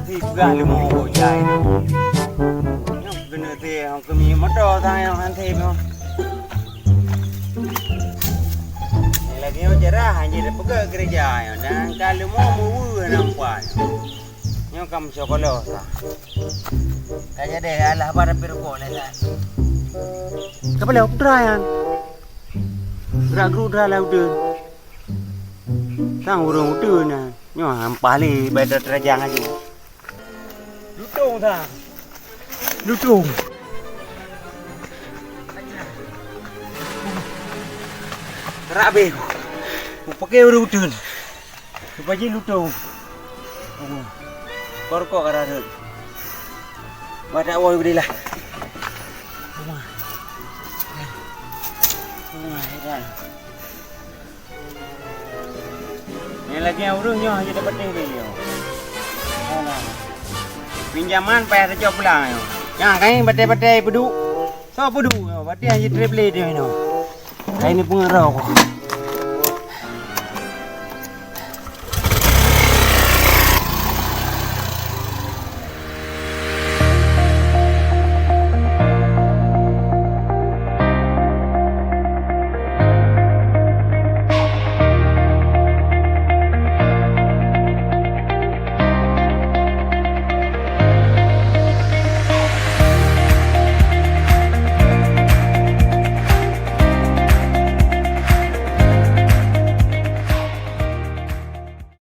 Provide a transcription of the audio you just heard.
thì gà lì mò bộ dài nhưng cái nữa thì họ cứ mi mất đồ thay họ ăn thêm không này là cái cara hanya ada pegawai kerja ya dan kalau mau mau nampak nhưng cầm chocolate kaya deh alah para perempuan lah kapal lewat derayan gerak lah udah sang urung udah nah nyo hampali beda terjang aja lutung ta lutung rabe pakai udah supaya lutung korko karena badak woi berilah ini lagi yang uruhnya aja dapat tinggi pinjaman payah terjauh pulang yang kain batai-batai pedu so pedu batai aja triple dia ini kain ini pengerok